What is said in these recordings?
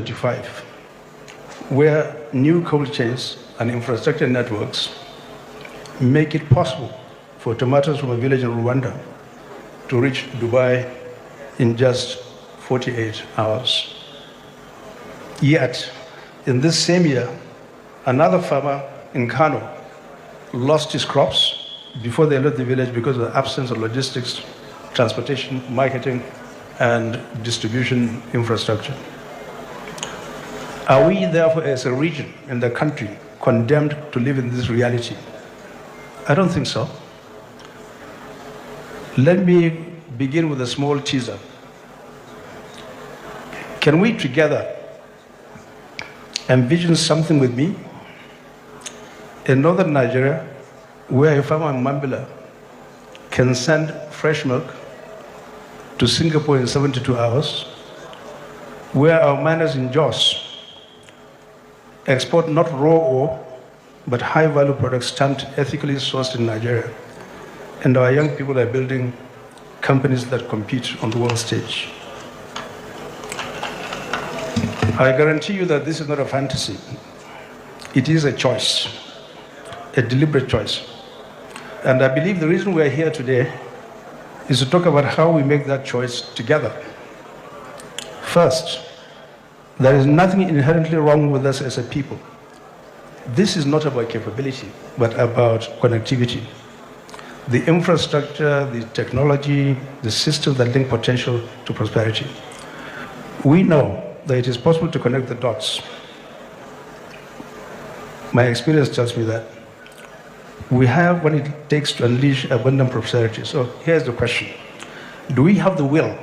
2025, where new cold chains and infrastructure networks make it possible for tomatoes from a village in Rwanda to reach Dubai in just 48 hours. Yet, in this same year, another farmer in Kano lost his crops before they left the village because of the absence of logistics, transportation, marketing, and distribution infrastructure. Are we, therefore, as a region in the country, condemned to live in this reality? I don't think so. Let me begin with a small teaser. Can we together envision something with me in northern Nigeria where a farmer in Mambila can send fresh milk to Singapore in 72 hours, where our miners in Jos export not raw ore, but high-value products stamped ethically sourced in Nigeria, and our young people are building companies that compete on the world stage. I guarantee you that this is not a fantasy. It is a choice, a deliberate choice. And I believe the reason we're here today is to talk about how we make that choice together. First, there is nothing inherently wrong with us as a people. This is not about capability, but about connectivity. The infrastructure, the technology, the systems that link potential to prosperity. We know that it is possible to connect the dots. My experience tells me that. We have what it takes to unleash abundant prosperity. So here's the question. Do we have the will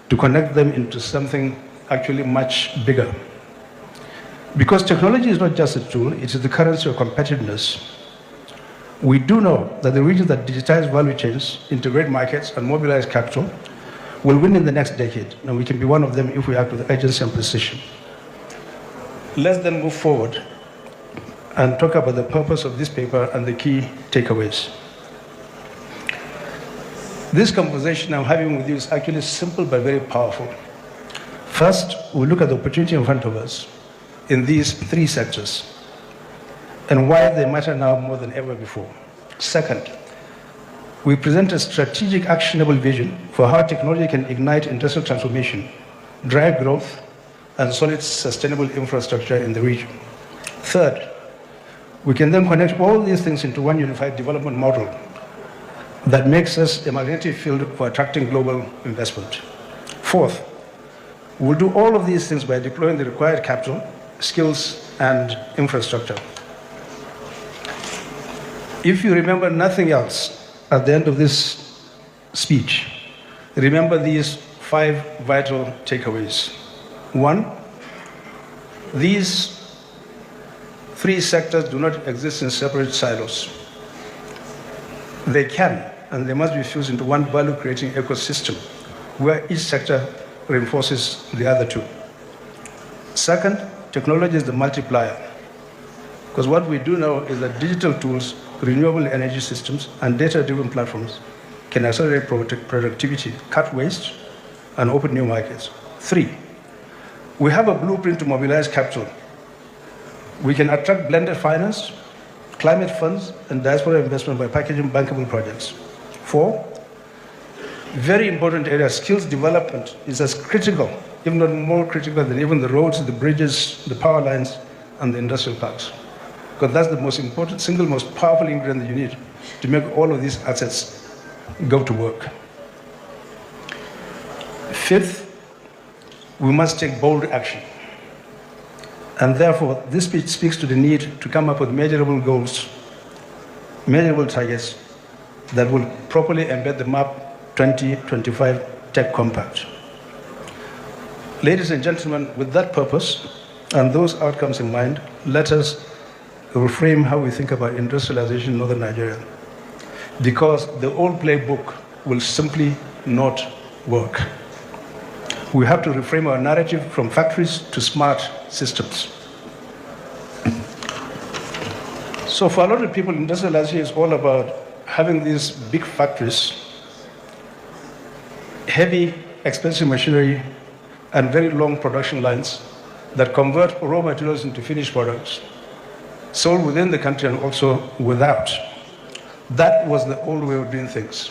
to connect them into something actually much bigger? Because technology is not just a tool, it is the currency of competitiveness. We do know that the regions that digitize value chains, integrate markets, and mobilize capital will win in the next decade, and we can be one of them if we act with urgency and precision. Let's then move forward and talk about the purpose of this paper and the key takeaways. This conversation I'm having with you is actually simple but very powerful. First, we look at the opportunity in front of us in these three sectors and why they matter now more than ever before. Second, we present a strategic, actionable vision for how technology can ignite industrial transformation, drive growth, and solid, sustainable infrastructure in the region. Third, we can then connect all these things into one unified development model that makes us a magnetic field for attracting global investment. Fourth, we'll do all of these things by deploying the required capital, skills, and infrastructure. If you remember nothing else at the end of this speech, remember these 5 vital takeaways. 1, these 3 sectors do not exist in separate silos. They can, and they must be fused into one value-creating ecosystem where each sector reinforces the other 2. Second, technology is the multiplier. Because what we do know is that digital tools, renewable energy systems, and data-driven platforms can accelerate productivity, cut waste, and open new markets. 3, we have a blueprint to mobilize capital. We can attract blended finance, climate funds, and diaspora investment by packaging bankable projects. 4, very important area, skills development is as critical, if not more critical than even the roads, the bridges, the power lines, and the industrial parks. Because that's the most important, single most powerful ingredient that you need to make all of these assets go to work. 5th, we must take bold action. And therefore, this speech speaks to the need to come up with measurable goals, measurable targets that will properly embed the MAP 2025 Tech Compact. Ladies and gentlemen, with that purpose and those outcomes in mind, let us reframe how we think about industrialization in northern Nigeria. Because the old playbook will simply not work. We have to reframe our narrative from factories to smart systems. So for a lot of people, industrialization is all about having these big factories, heavy, expensive machinery, and very long production lines that convert raw materials into finished products, sold within the country and also without. That was the old way of doing things.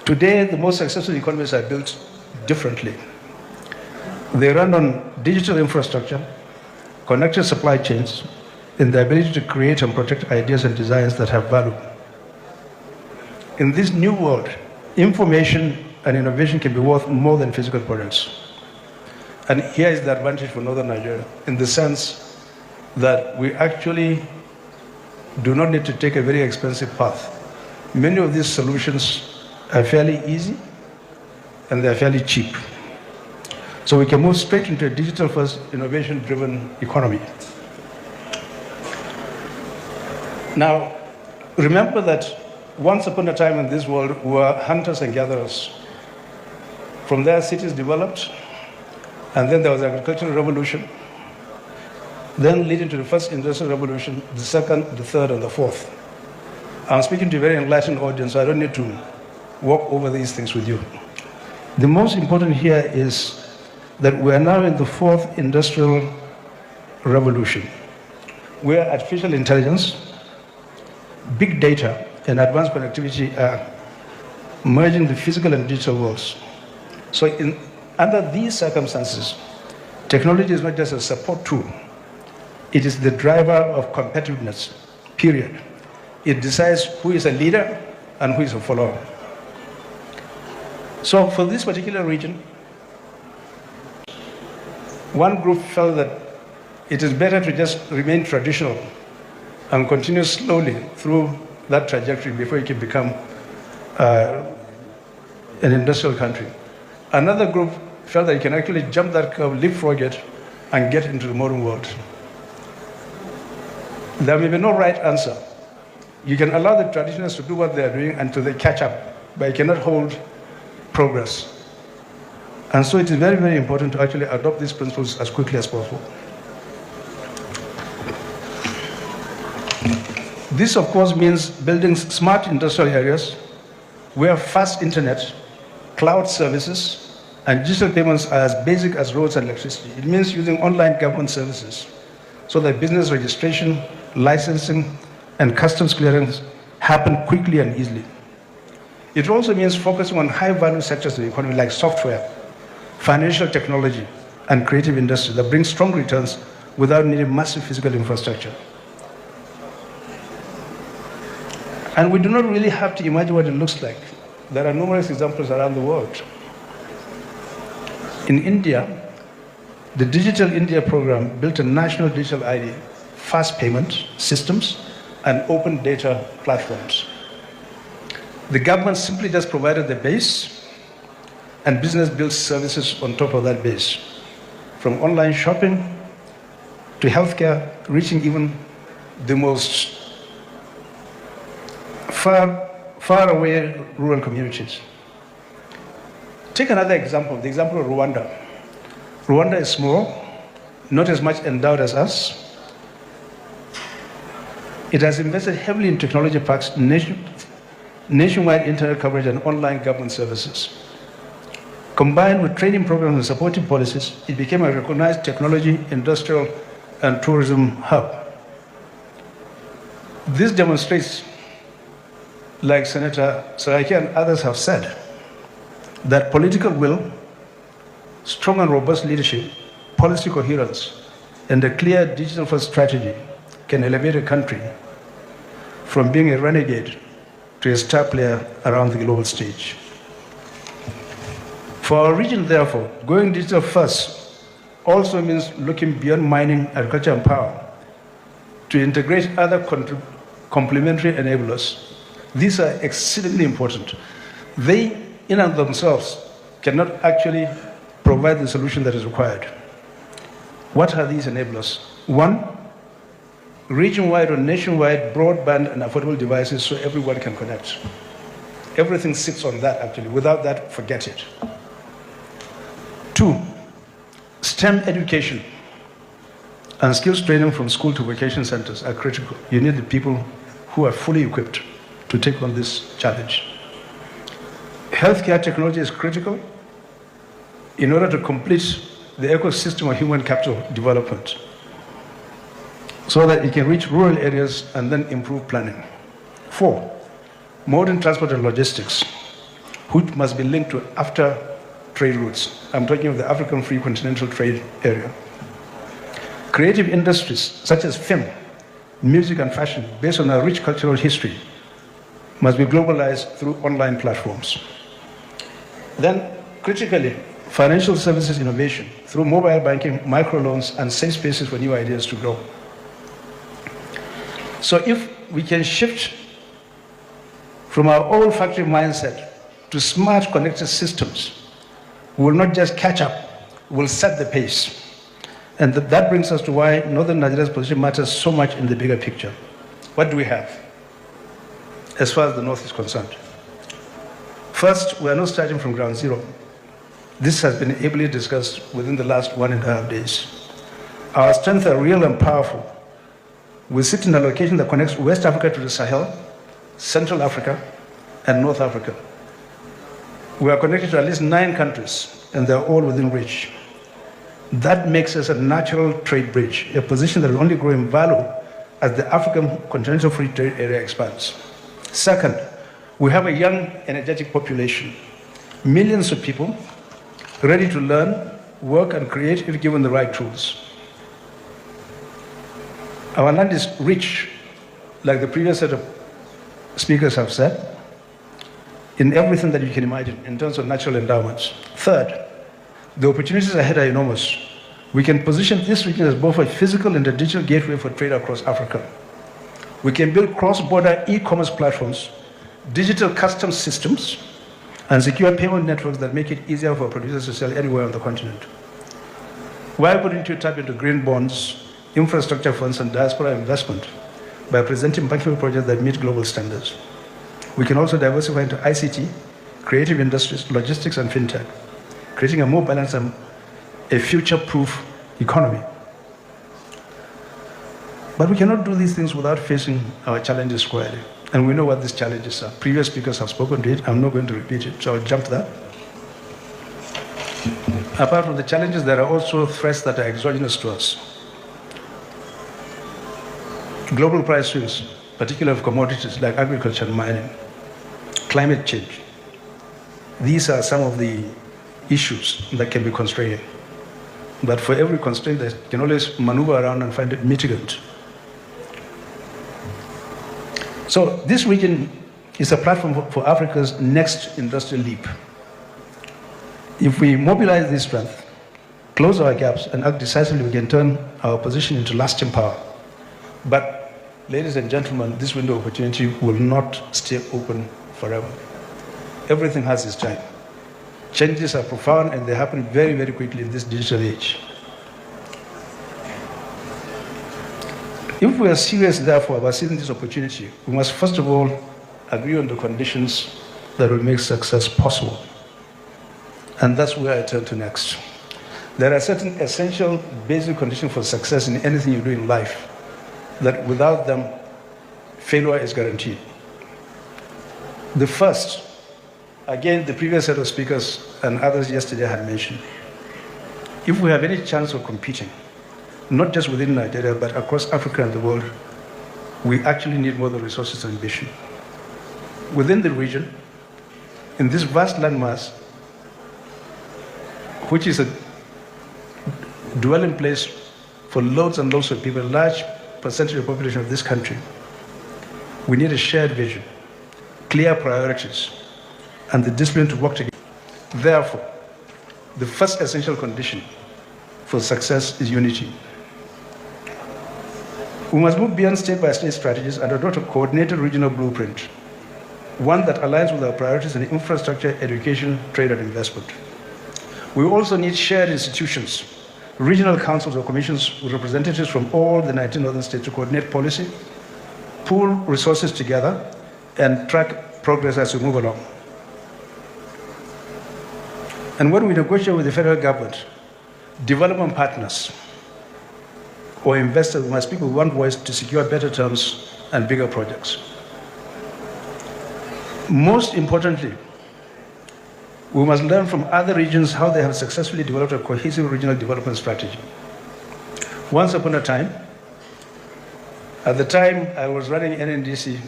Today, the most successful economies are built differently. They run on digital infrastructure, connected supply chains, and the ability to create and protect ideas and designs that have value. In this new world, information and innovation can be worth more than physical products. And here is the advantage for Northern Nigeria, in the sense that we actually do not need to take a very expensive path. Many of these solutions are fairly easy and they're fairly cheap. So we can move straight into a digital-first, innovation-driven economy. Now, remember that once upon a time in this world, we were hunters and gatherers. From there, cities developed, and then there was the agricultural revolution, then leading to the first industrial revolution, the second, the third, and the fourth. I'm speaking to a very enlightened audience, so I don't need to walk over these things with you. The most important here is that we are now in the fourth industrial revolution, where artificial intelligence, big data, and advanced connectivity are merging the physical and digital worlds. So under these circumstances, technology is not just a support tool. It is the driver of competitiveness, period. It decides who is a leader and who is a follower. So for this particular region, one group felt that it is better to just remain traditional and continue slowly through that trajectory before it can become an industrial country. Another group felt that you can actually jump that curve, leapfrog it, and get into the modern world. There may be no right answer. You can allow the traditionalists to do what they are doing until they catch up, but you cannot hold progress. And so it is very, very important to actually adopt these principles as quickly as possible. This, of course, means building smart industrial areas where fast internet, cloud services, and digital payments are as basic as roads and electricity. It means using online government services so that business registration, licensing, and customs clearance happen quickly and easily. It also means focusing on high-value sectors of the economy like software, financial technology, and creative industry that bring strong returns without needing massive physical infrastructure. And we do not really have to imagine what it looks like. There are numerous examples around the world. In India, the Digital India program built a national digital ID, fast payment systems, and open data platforms. The government simply just provided the base, and business builds services on top of that base, from online shopping to healthcare, reaching even the most far away rural communities. Take another example, the example of Rwanda. Rwanda is small, not as much endowed as us. It has invested heavily in technology parks, nationwide internet coverage, and online government services. Combined with training programs and supportive policies, it became a recognized technology, industrial, and tourism hub. This demonstrates, like Senator Saraki and others have said, that political will, strong and robust leadership, policy coherence, and a clear digital-first strategy can elevate a country from being a renegade to a star player around the global stage. For our region, therefore, going digital first also means looking beyond mining, agriculture, and power to integrate other complementary enablers. These are exceedingly important. They, in and of themselves, cannot actually provide the solution that is required. What are these enablers? One, region-wide or nationwide broadband and affordable devices so everyone can connect. Everything sits on that, actually. Without that, forget it. Two, STEM education and skills training from school to vocation centers are critical. You need the people who are fully equipped to take on this challenge. Healthcare technology is critical in order to complete the ecosystem of human capital development so that it can reach rural areas and then improve planning. 4, modern transport and logistics, which must be linked to after trade routes. I'm talking of the African Free Continental Trade Area. Creative industries such as film, music and fashion, based on our rich cultural history, must be globalized through online platforms. Then, critically, financial services innovation through mobile banking, microloans, and safe spaces for new ideas to grow. So if we can shift from our old factory mindset to smart connected systems, we will not just catch up, we will set the pace. And that brings us to why Northern Nigeria's position matters so much in the bigger picture. What do we have as far as the North is concerned? First, we are not starting from ground zero. This has been ably discussed within the last 1.5 days. Our strengths are real and powerful. We sit in a location that connects West Africa to the Sahel, Central Africa, and North Africa. We are connected to at least 9 countries, and they're all within reach. That makes us a natural trade bridge, a position that will only grow in value as the African Continental Free Trade Area expands. Second, we have a young, energetic population, millions of people ready to learn, work, and create if given the right tools. Our land is rich, like the previous set of speakers have said, in everything that you can imagine in terms of natural endowments. Third, the opportunities ahead are enormous. We can position this region as both a physical and a digital gateway for trade across Africa. We can build cross-border e-commerce platforms, digital customs systems, and secure payment networks that make it easier for producers to sell anywhere on the continent. Why wouldn't you tap into green bonds, infrastructure funds, and diaspora investment by presenting banking projects that meet global standards? We can also diversify into ICT, creative industries, logistics, and fintech, creating a more balanced and a future-proof economy. But we cannot do these things without facing our challenges squarely. And we know what these challenges are. Previous speakers have spoken to it. I'm not going to repeat it, so I'll jump that. Apart from the challenges, there are also threats that are exogenous to us. Global price swings, particularly of commodities like agriculture and mining. Climate change. These are some of the issues that can be constraining. But for every constraint, they can always maneuver around and find a mitigant. So this region is a platform for Africa's next industrial leap. If we mobilize this strength, close our gaps, and act decisively, we can turn our position into lasting power. But, ladies and gentlemen, this window of opportunity will not stay open forever. Everything has its time. Changes are profound, and they happen very, very quickly in this digital age. If we are serious, therefore, about seizing this opportunity, we must first of all agree on the conditions that will make success possible. And that's where I turn to next. There are certain essential basic conditions for success in anything you do in life that without them, failure is guaranteed. The first, again, the previous set of speakers and others yesterday had mentioned, if we have any chance of competing, not just within Nigeria, but across Africa and the world, we actually need more than resources and ambition. Within the region, in this vast landmass, which is a dwelling place for loads and loads of people, a large percentage of the population of this country, we need a shared vision, clear priorities, and the discipline to work together. Therefore, the first essential condition for success is unity. We must move beyond state-by-state strategies and adopt a coordinated regional blueprint, one that aligns with our priorities in infrastructure, education, trade, and investment. We also need shared institutions, regional councils or commissions with representatives from all the 19 northern states to coordinate policy, pool resources together, and track progress as we move along. And when we negotiate with the federal government, development partners or investors must speak with one voice to secure better terms and bigger projects. Most importantly, We must learn from other regions how they have successfully developed a cohesive regional development strategy. Once upon a time, at the time I was running NNDC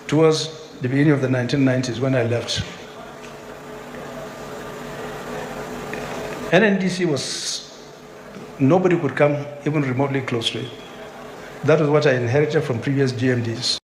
towards the beginning of the 1990s when I left, NNDC was, nobody could come even remotely close to it. That was what I inherited from previous GMDs.